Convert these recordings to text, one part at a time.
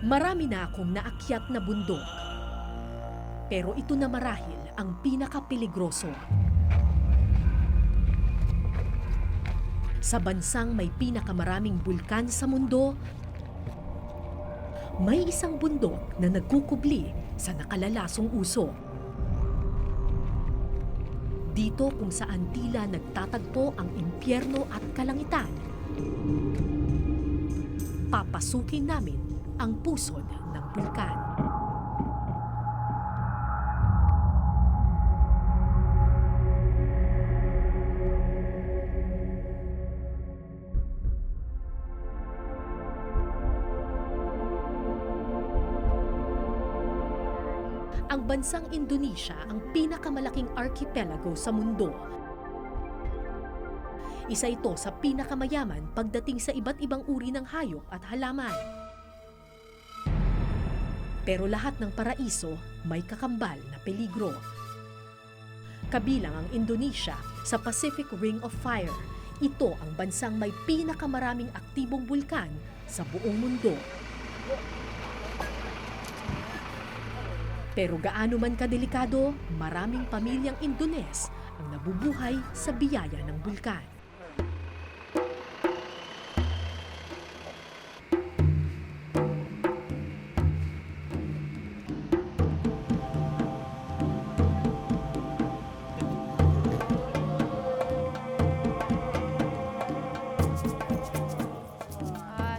Marami na akong naakyat na bundok. Pero ito na marahil ang pinakapeligroso. Sa bansang may pinakamaraming bulkan sa mundo, may isang bundok na nagkukubli sa nakalalasong usok. Dito kung saan tila nagtatagpo ang impyerno at kalangitan, papasukin namin ang pusod ng bulkan. Ang bansang Indonesia ang pinakamalaking archipelago sa mundo. Isa ito sa pinakamayaman pagdating sa iba't ibang uri ng hayop at halaman. Pero lahat ng paraiso may kakambal na peligro. Kabilang ang Indonesia sa Pacific Ring of Fire. Ito ang bansang may pinakamaraming aktibong bulkan sa buong mundo. Pero gaano man kadelikado, maraming pamilyang Indones ang nabubuhay sa biyaya ng bulkan.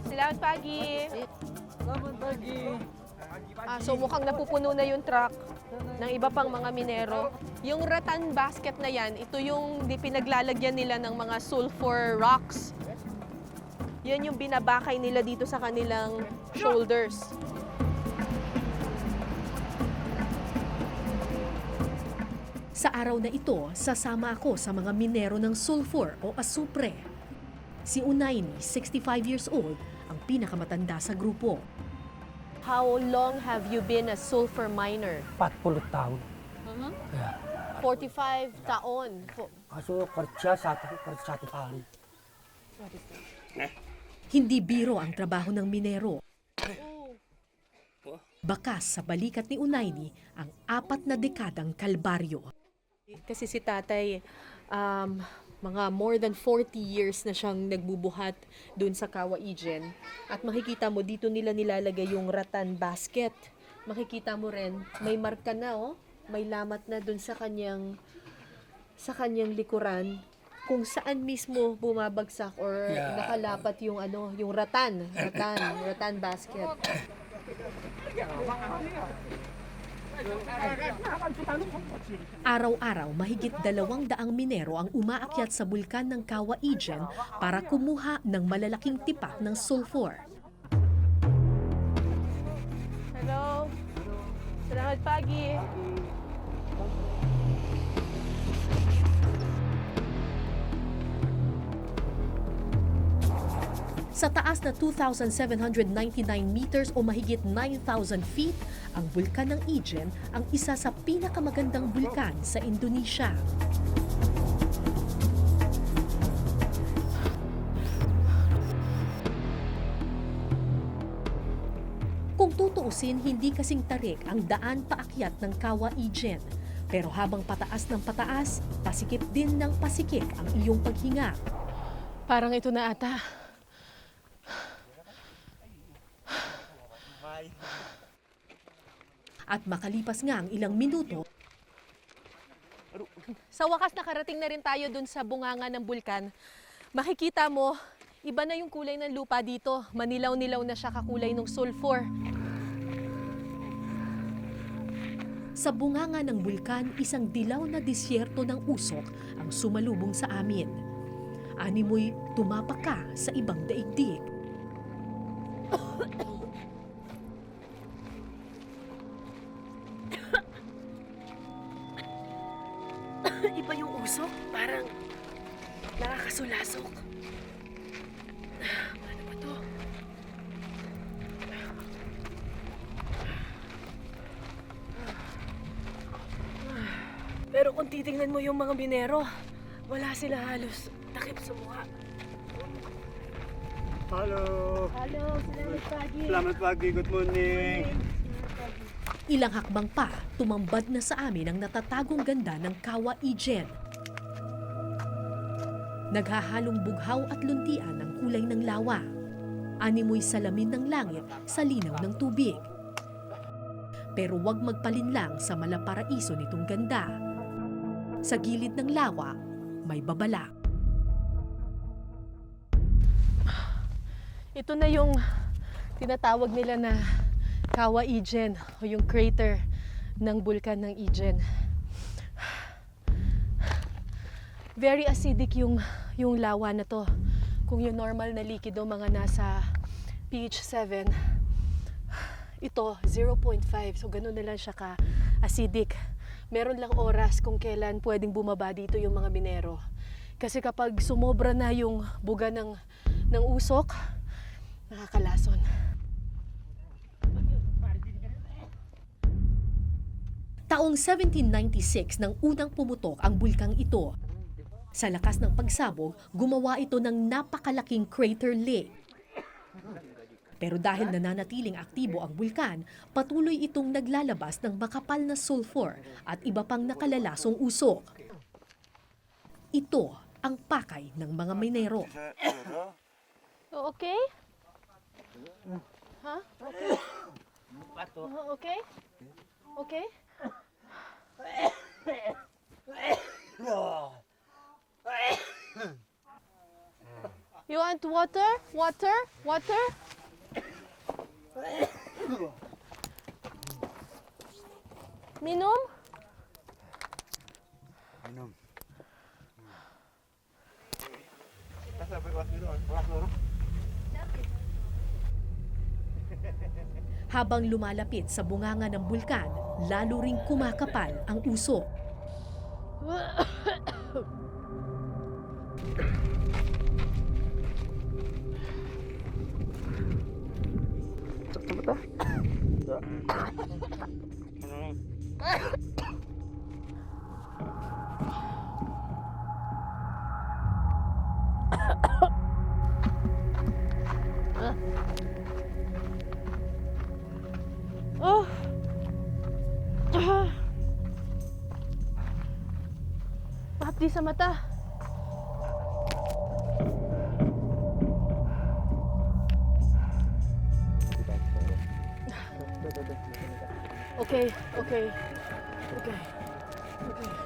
Selamat pagi. Selamat pagi. So mukhang napupuno na yung truck ng iba pang mga minero. Yung rattan basket na yan, ito yung pinaglalagyan nila ng mga sulfur rocks. Yan yung binabakay nila dito sa kanilang shoulders. Sa araw na ito, sasama ako sa mga minero ng sulfur o asupre. Si Unaini, 65 years old, ang pinakamatanda sa grupo. How long have you been a sulfur miner? 40 tahun. Ya. 45 taon. Kaso kerja satu kali. Hindi biro ang trabaho ng minero. Bakas sa balikat ni Unaini ang 4 na dekadang kalbaryo. Kasi si tatay, mga more than 40 years na siyang nagbubuhat dun sa Cawaigen. At makikita mo, dito nila nilalagay yung rattan basket. Makikita mo rin, may marka na, oh. May lamat na dun sa kanyang likuran kung saan mismo bumabagsak or nakalapat yung yung rattan basket. Araw-araw, mahigit 200 minero ang umaakyat sa bulkan ng Cawaigen para kumuha ng malalaking tipak ng sulfur. Hello. Selamat pagi. Sa taas na 2,799 meters o mahigit 9,000 feet, ang bulkan ng Ijen ang isa sa pinakamagandang bulkan sa Indonesia. Kung tutuusin, hindi kasing tarik ang daan paakyat ng Cawaigen. Pero habang pataas ng pataas, pasikip din ng pasikip ang iyong paghinga. Parang ito na ata. At makalipas nga ang ilang minuto, Sa wakas nakarating na rin tayo dun sa bunganga ng bulkan. Makikita mo, iba na yung kulay ng lupa dito. Manilaw-nilaw na siya kakulay ng sulfur. sa bunganga ng bulkan, isang dilaw na disyerto ng usok ang sumalubong sa amin. Animoy tumapak ka sa ibang daigdig. Iba yung usok, parang nakakasulasok. Ano ba to? Pero kung titingnan mo yung mga minero, wala sila halos takip sa mukha. Halo. Hello, salamat pagi. Selamat pagi. Good morning. Ilang hakbang pa, tumambad na sa amin ang natatagong ganda ng Kawa Ijen. Naghahalong bughaw at luntian ng kulay ng lawa. Animoy salamin ng langit sa linaw ng tubig. Pero huwag magpalinlang sa malaparaiso nitong ganda. Sa gilid ng lawa, may babala. Ito na yung tinatawag nila na Kawa Ijen o yung crater ng bulkan ng Ijen. Very acidic yung lawa na to. Kung yung normal na likido mga nasa pH 7, ito 0.5. So ganun na lang siya ka-acidic. Meron lang oras kung kailan pwedeng bumaba dito yung mga minero. Kasi kapag sumobra na yung buga ng usok, nakakalason. Taong 1796 nang unang pumutok ang bulkang ito. Sa lakas ng pagsabog, gumawa ito ng napakalaking crater lake. Pero dahil nananatiling aktibo ang bulkan, patuloy itong naglalabas ng makapal na sulfur at iba pang nakalalasong usok. Ito ang pakay ng mga minero. Okay? Ha? Okay? Okay? Okay? You want water? Water? Water? Minum? Minum. Habang lumalapit sa bunganga ng bulkan, lalo ring kumakapal ang usok. Oh. Mahapdi sa mata. Okay, okay. Okay. Okay.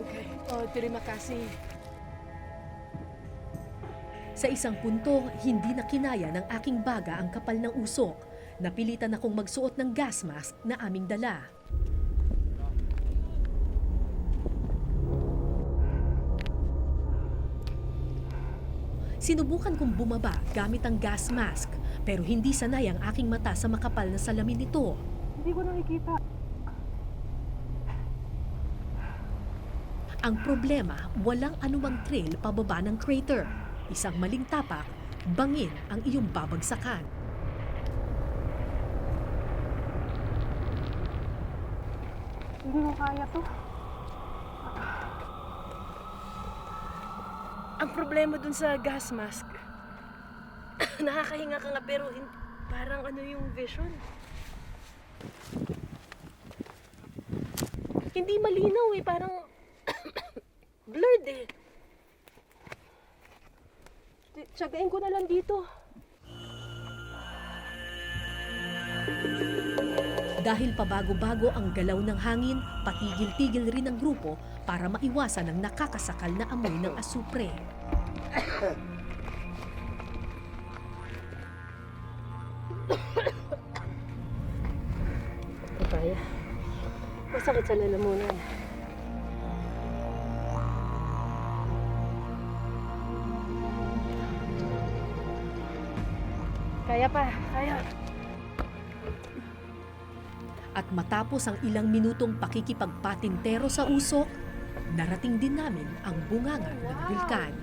Okay. Oh, terima kasih. Sa isang punto, hindi na kinaya ng aking baga ang kapal ng usok. Napilitan akong magsuot ng gas mask na aming dala. Sinubukan kong bumaba gamit ang gas mask, pero hindi sanay ang aking mata sa makapal na salamin nito. Hindi ko nakikita. Ang problema, walang anumang trail pababa ng crater. Isang maling tapak, bangin ang iyong babagsakan. Hindi ko kaya to. Ang problema dun sa gas mask, nakakahinga ka nga pero parang ano yung vision. Hindi malinaw eh, parang blurred eh. Tsagain ko na lang dito. Dahil pabago-bago ang galaw ng hangin, patigil-tigil rin ang grupo para maiwasan ang nakakasakal na amoy ng asupre. Kaya. Masakit sa lalamunan. Kaya pa, kaya. At matapos ang ilang minutong pakikipagpatintero sa usok, narating din namin ang bunganga ng bulkan.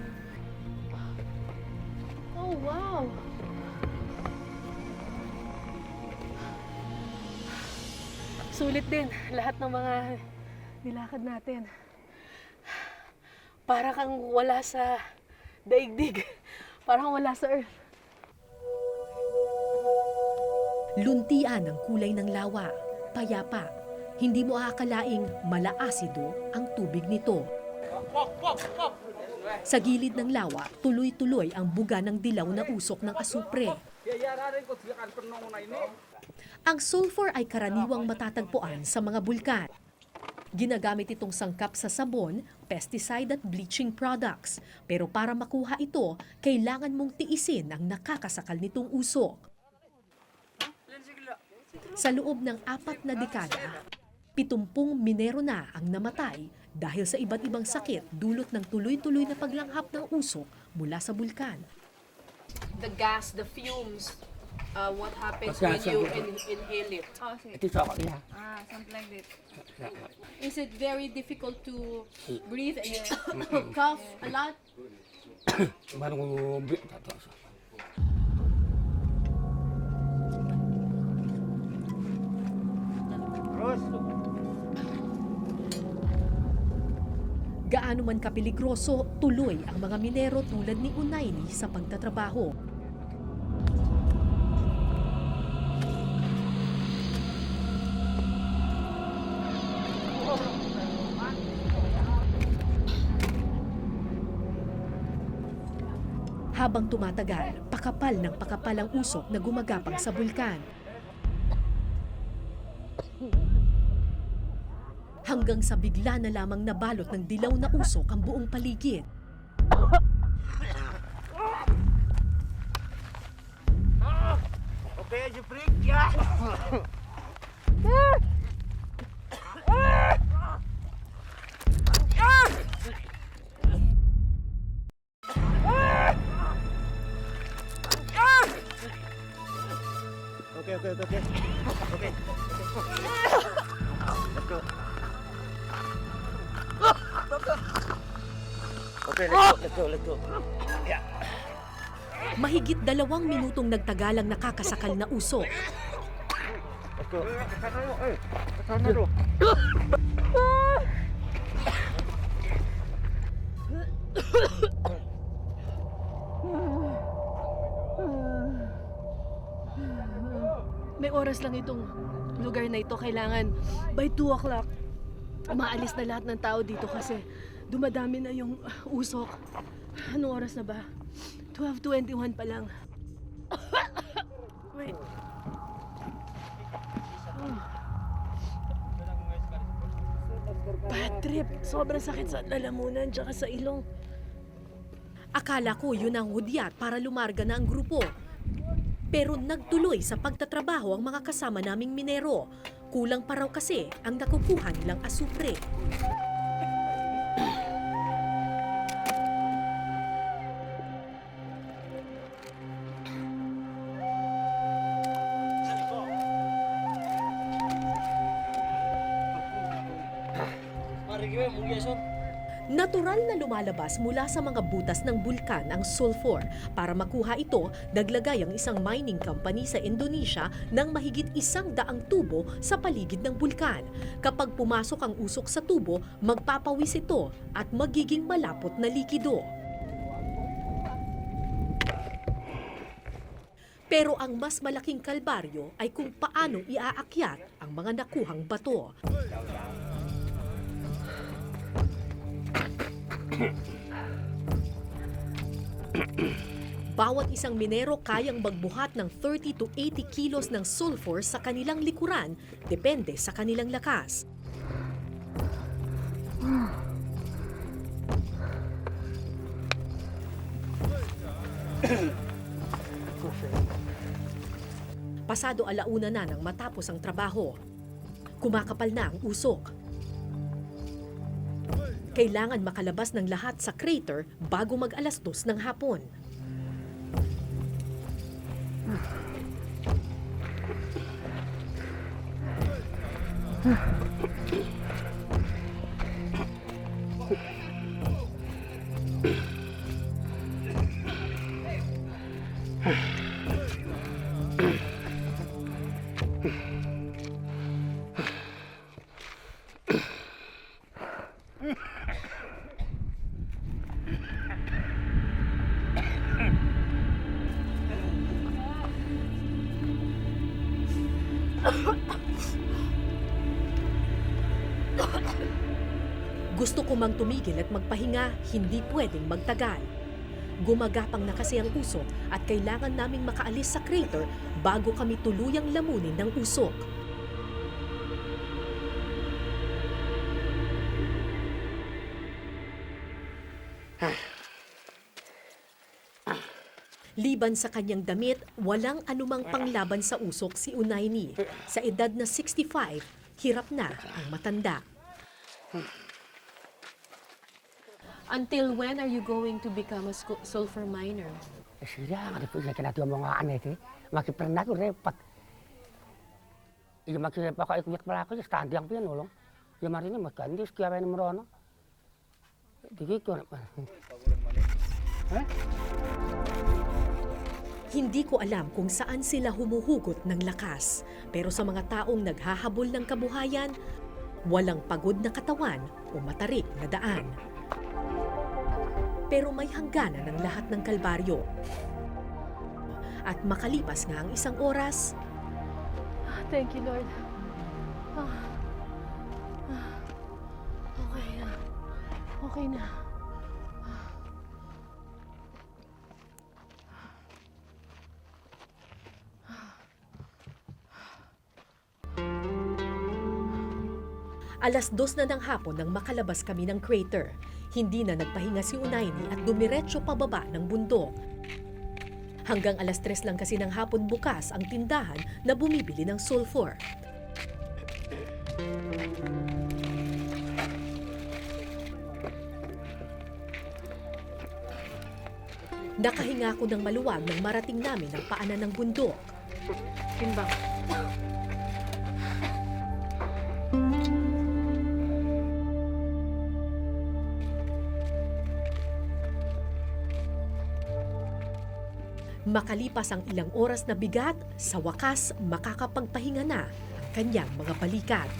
Oh, wow! Sulit din lahat ng mga nilakad natin. Para kang wala sa daigdig. Parang wala sa Earth. Luntian ang kulay ng lawa, payapa. Hindi mo aakalaing malaasido ang tubig nito. Sa gilid ng lawa, tuloy-tuloy ang buga ng dilaw na usok ng asupre. Ang sulfur ay karaniwang matatagpuan sa mga bulkan. Ginagamit itong sangkap sa sabon, pesticide at bleaching products. Pero para makuha ito, kailangan mong tiisin ang nakakasakal nitong usok. Sa loob ng 4 na dekada, 70 minero na ang namatay dahil sa iba't ibang sakit dulot ng tuloy-tuloy na paglanghap ng usok mula sa bulkan. The gas, the fumes, what happens Okay, when you so- inhale it? Oh, sige. Ito sa kanya. Something like that. Is it very difficult to breathe and cough a lot? Marunong Gaano man kapiligroso, tuloy ang mga minero tulad ni Unayni sa pagtatrabaho. Habang tumatagal, pakapal ng pakapal ang usok na gumagapang sa bulkan. Hanggang sa bigla na lamang nabalot ng dilaw na usok ang buong paligid. Okay, Jeffrey. Yeah. Okay. Okay. Let's go. Okay, let's go. Yeah. Mahigit 2 minutong nagtagalang nakakasakal na usok. Let's go. Sana do. May oras lang itong lugar na ito. Kailangan by 2 o'clock, maalis na lahat ng tao dito kasi dumadami na yung usok. Anong oras na ba? 12:21 pa lang. Wait. Bad trip. Sobrang sakit sa lalamunan tsaka sa ilong. Akala ko yun ang hudyat para lumarga na ang grupo. Pero nagtuloy sa pagtatrabaho ang mga kasama naming minero. Kulang pa raw kasi ang nakukuha nilang asupre. Natural na lumalabas mula sa mga butas ng bulkan ang sulfur. Para makuha ito, naglagay ang isang mining company sa Indonesia ng mahigit 100 tubo sa paligid ng bulkan. Kapag pumasok ang usok sa tubo, magpapawis ito at magiging malapot na likido. Pero ang mas malaking kalbaryo ay kung paano iaakyat ang mga nakuhang bato. Bawat isang minero kayang magbuhat ng 30 to 80 kilos ng sulfur sa kanilang likuran, depende sa kanilang lakas. Pasado 1:00 na nang matapos ang trabaho. Kumakapal na ang usok. Kailangan makalabas ng lahat sa crater bago mag-2:00 ng hapon. Gusto ko mang tumigil at magpahinga, hindi pwedeng magtagal. Gumagapang na kasi ang usok at kailangan naming makaalis sa crater bago kami tuluyang lamunin ng usok. Liban sa kanyang damit, walang anumang panglaban sa usok si Unayni. Sa edad na 65, hirap na ang matanda. Until when are you going to become a sulfur miner? Sila, nga po siya kinatiyo mga anet eh. Makiprenat ko repat. Iya makirepa ka ikuyat pala ako, standi ang piyan ulong. Iya marini magkandis, kaya may numero ano. Digi ko na pa. Hindi ko alam kung saan sila humuhugot ng lakas. Pero sa mga taong naghahabol ng kabuhayan, walang pagod na katawan o matarik na daan. Pero may hangganan ang lahat ng kalbaryo. At makalipas nga ang isang oras, Thank you, Lord. Okay na. Okay na. alas 2 na ng hapon nang makalabas kami ng crater. Hindi na nagpahinga si Unayni at dumiretso pababa ng bundok. Hanggang alas 3 lang kasi ng hapon bukas ang tindahan na bumibili ng sulfur. Nakahinga ko ng maluwag nang marating namin ang paanan ng bundok. Timbang. Makalipas ang ilang oras na bigat, sa wakas makakapagpahinga na ang kanyang mga balikat.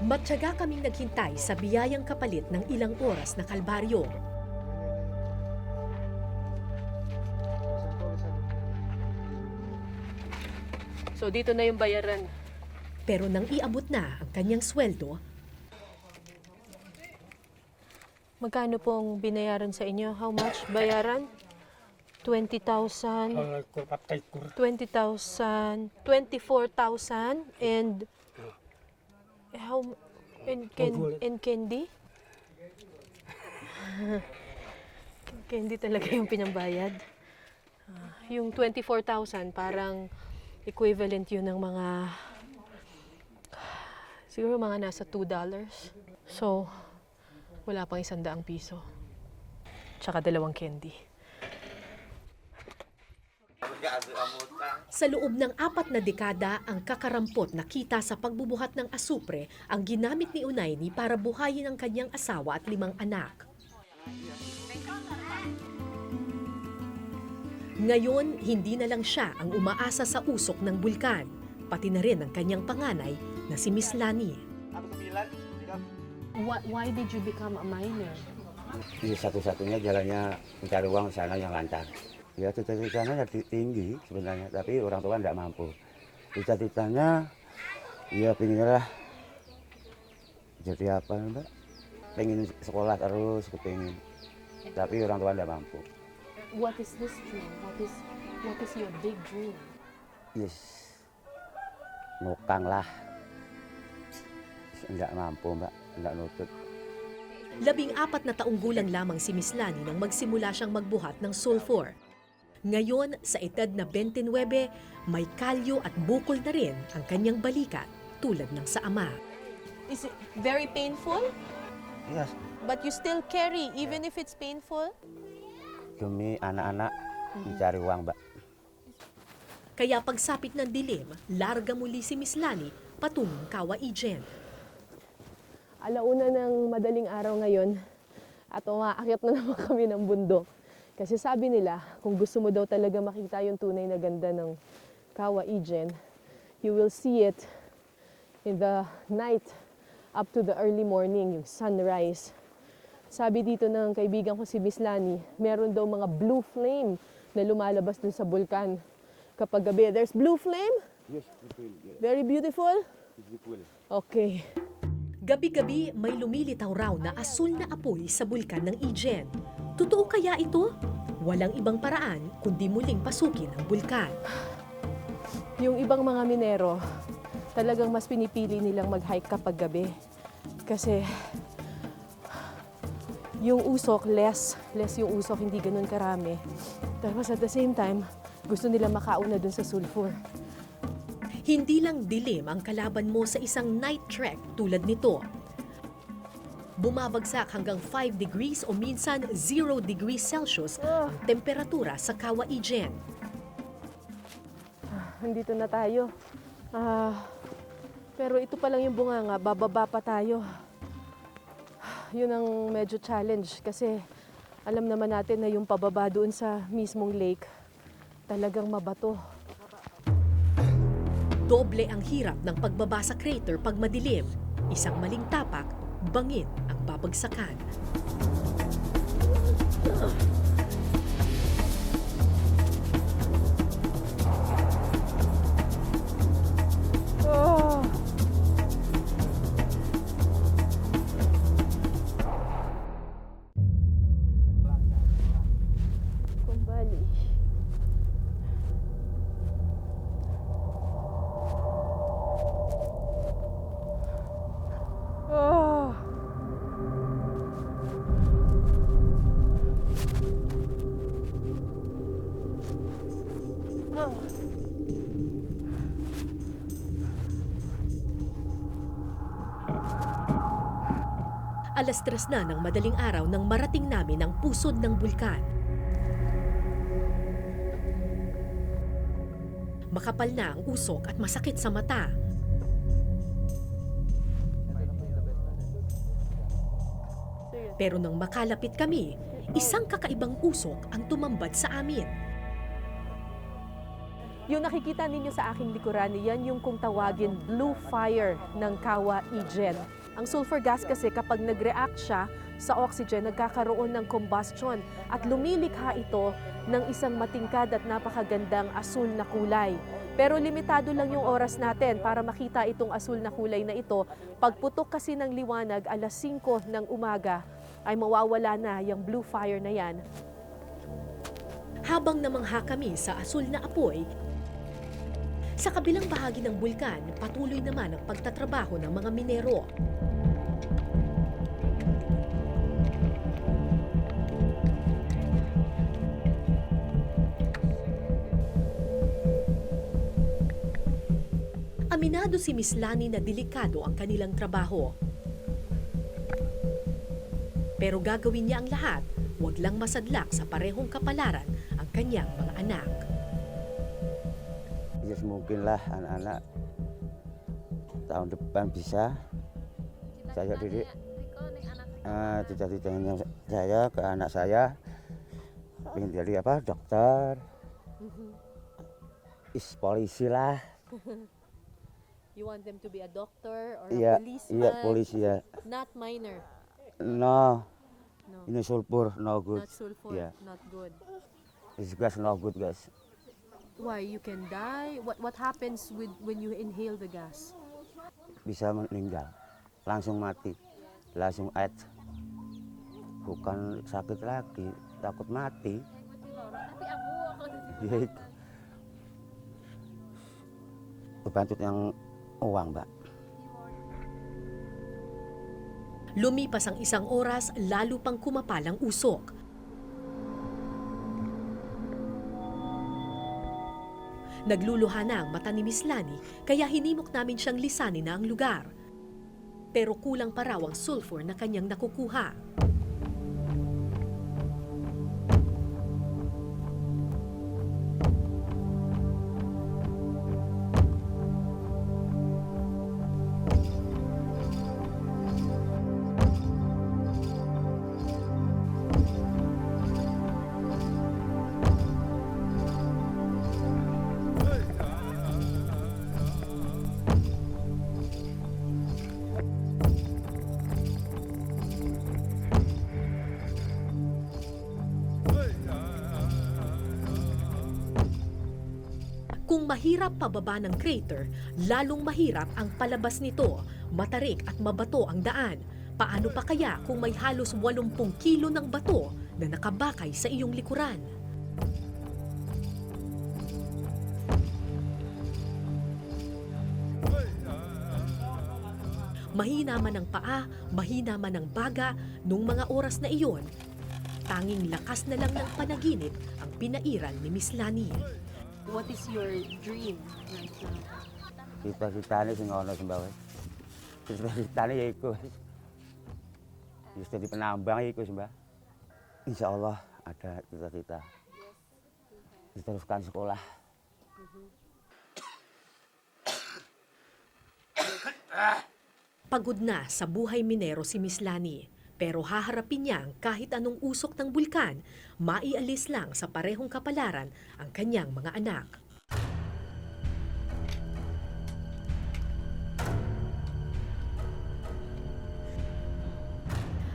Matyaga kaming naghintay sa biyayang kapalit ng ilang oras na kalbaryo. So dito na yung bayaran. Pero nang iabot na ang kanyang sweldo, Magkano pong binayaran sa inyo? How much bayaran? 20,000, 20,000, 24,000 and how and candy? Candy talaga yung pinambayad. Yung 24,000 parang equivalent yun ng mga siguro mga nasa $2. So, wala pang 100 piso. Tsaka 2 candy. sa loob ng 4 na dekada, ang kakarampot na kita sa pagbubuhat ng asupre ang ginamit ni Unayni para buhayin ang kanyang asawa at 5 anak. Ngayon, hindi na lang siya ang umaasa sa usok ng bulkan, pati na rin ang kanyang panganay na si Miss Lani. Why did you become a miner? Ini satu-satunya jalannya mencari uang sana yang lancar. Ya cita-citanya tinggi sebenarnya, tapi orang tua tidak mampu. Cita-citanya, ya pinginlah jadi apa mbak? Pengen sekolah terus, kepingin. Tapi orang tua tidak mampu. What is this dream? What is your big dream? Yes, ngukang lah. Tidak mampu mbak, tidak nutut. 14 na taong gulang lamang si Miss Lani nang magsimula siyang magbuhat ng sulfur. Ngayon, sa edad na 29, may kalyo at bukol na rin ang kanyang balikat tulad ng sa ama. Is it very painful? Yes, But you still carry even if it's painful? demi anak-anak mencari uang mbak. Kaya pagsapit ng dilim, larga muli si Miss Lani patungong Kawa-Ijen. Alauna ng madaling araw ngayon at umaakyat na naman kami ng bundok. Kasi sabi nila, kung gusto mo daw talaga makita yung tunay na ganda ng Kawa-Ijen, you will see it in the night up to the early morning, yung sunrise. Sabi dito ng kaibigan ko si Miss Lani, meron daw mga blue flame na lumalabas dun sa bulkan. Kapag gabi, there's blue flame? Yes, betul. Yes, Very beautiful? betul. Okay. Gabi-gabi may lumilitaw raw na asul na apoy sa bulkan ng Ijen. Totoo kaya ito? Walang ibang paraan kundi muling pasukin ang bulkan. Yung ibang mga minero, talagang mas pinipili nilang mag-hike kapag gabi. Kasi yung usok, less yung usok, hindi ganun karami. Tapos at the same time, gusto nila makauna dun sa sulfur. Hindi lang dilim ang kalaban mo sa isang night trek tulad nito. Bumabagsak hanggang 5 degrees o minsan 0 degrees Celsius ang temperatura sa Kawa Ijen. Nandito na tayo. Pero ito pa lang yung bunganga, bababa pa tayo. Yun ang medyo challenge kasi alam naman natin na yung pababa doon sa mismong lake, talagang mabato. Doble ang hirap ng pagbaba sa crater pag madilim. Isang maling tapak, bangin ang babagsakan. Oh. Kumbali. Oh. Alas 3 na ng madaling araw nang marating namin ang pusod ng bulkan. Makapal na ang usok at masakit sa mata. Pero nang makalapit kami, isang kakaibang usok ang tumambad sa amin. Yung nakikita ninyo sa aking likuran, yan yung kung tawagin blue fire ng Kawa Ijen. Ang sulfur gas kasi kapag nag-react siya sa oxygen, nagkakaroon ng combustion at lumilikha ito ng isang matingkad at napakagandang asul na kulay. Pero limitado lang yung oras natin para makita itong asul na kulay na ito. Pagputok kasi ng liwanag, alas 5 ng umaga, ay mawawala na yung blue fire na yan. Habang namangha kami sa asul na apoy, sa kabilang bahagi ng bulkan, patuloy naman ang pagtatrabaho ng mga minero. Aminado si Miss Lani na delikado ang kanilang trabaho. Pero gagawin niya ang lahat, huwag lang masadlak sa parehong kapalaran ang kanyang mga anak. Ya mungkinlah anak-anak tahun depan bisa saya didik cita-citanya saya ke anak saya ingin jadi apa dokter, polisi lah. You want them to be a doctor or Iya, a policeman? iya polisi ya. Not minor, No, no. ini sulfur no good. Not sulfur, Yeah. not good. This gas no good guys. Why? You can die? What happens when you inhale the gas? Bisa meninggal, langsung mati, langsung aid. Bukan sakit lagi, takut mati. Ya itu. Kebancut yang uang, Mbak. Lumipas ang isang oras, lalo pang kumapal ang usok. Nagluluha na ang mata ni Miss Lani, kaya hinimok namin siyang lisanin na ang lugar. Pero kulang pa raw ang sulfur na kanyang nakukuha. mahirap pababa ng crater, lalong mahirap ang palabas nito. Matarik at mabato ang daan. Paano pa kaya kung may halos 80 kilo ng bato na nakabakay sa iyong likuran? Mahina man ang paa, mahina man ang baga, nung mga oras na iyon, tanging lakas na lang ng panaginip ang pinairal ni Miss Lani. What is your dream right now? Cita-citanya sing ono sembawai. Cita-citanya ya iku. Gusto di penambang iku sembah. Insya Allah ada cita-cita. Diteruskan sekolah. Pagod na sa buhay minero si Miss Lani, pero haharapin niya ang kahit anong usok ng bulkan, maialis lang sa parehong kapalaran ang kanyang mga anak.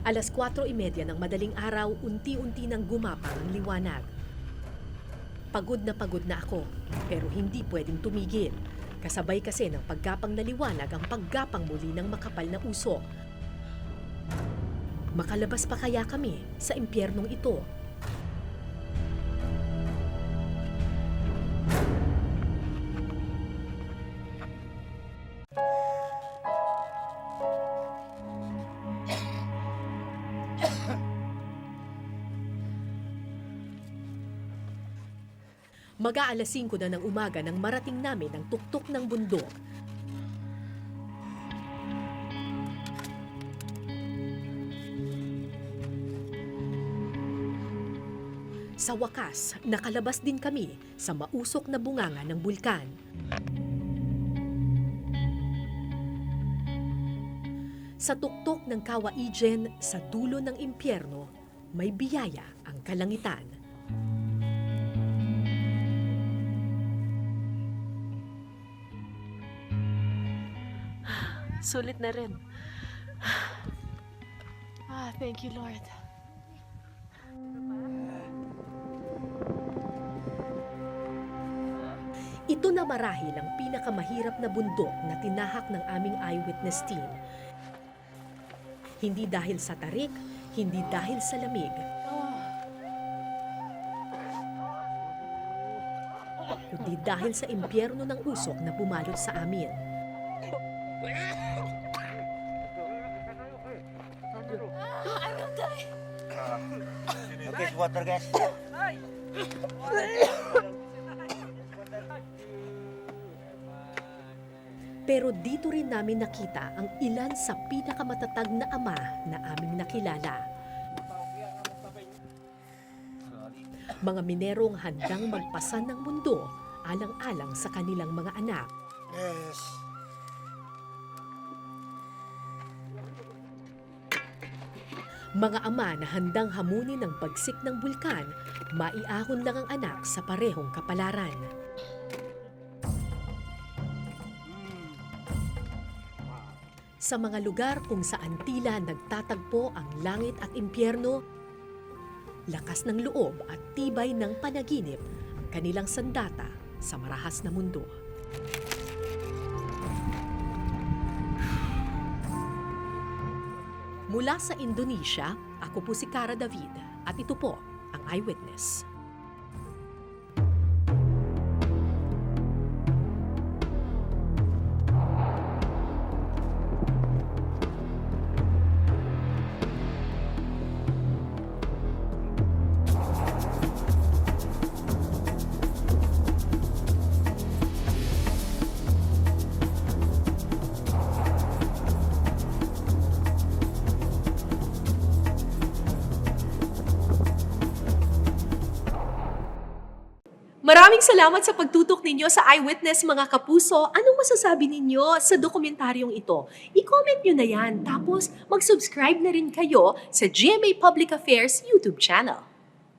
Alas 4:30 ng madaling araw, unti-unti nang gumapang ang liwanag. Pagod na ako, pero hindi pwedeng tumigil. Kasabay kasi ng paggapang na liwanag ang paggapang muli ng makapal na usok. Makalabas pa kaya kami sa impyernong ito? Mag-aalas 5 na ng umaga nang marating namin ang tuktok ng bundok. Sa wakas, nakalabas din kami sa mausok na bunganga ng bulkan. Sa tuktok ng Kawaijen, sa dulo ng impyerno, may biyaya ang kalangitan. Sulit na rin. Thank you, Lord. Ito na marahil ang pinakamahirap na bundok na tinahak ng aming eyewitness team. Hindi dahil sa tarik, hindi dahil sa lamig. Kundi dahil sa impyerno ng usok na bumalot sa amin. Oke, water guys. Pero dito rin namin nakita ang ilan sa pinakamatatag na ama na aming nakilala. Mga minerong handang magpasan ng mundo alang-alang sa kanilang mga anak. Yes. Mga ama na handang hamunin ng bagsik ng bulkan, maiahon lang ang anak sa parehong kapalaran. Sa mga lugar kung saan tila nagtatagpo ang langit at impyerno, lakas ng loob at tibay ng panaginip ang kanilang sandata sa marahas na mundo. Mula sa Indonesia, ako po si Cara David at ito po ang Eyewitness. Maraming salamat sa pagtutok ninyo sa Eyewitness, mga kapuso. Anong masasabi ninyo sa dokumentaryong ito? I-comment nyo na yan. Tapos mag-subscribe na rin kayo sa GMA Public Affairs YouTube channel.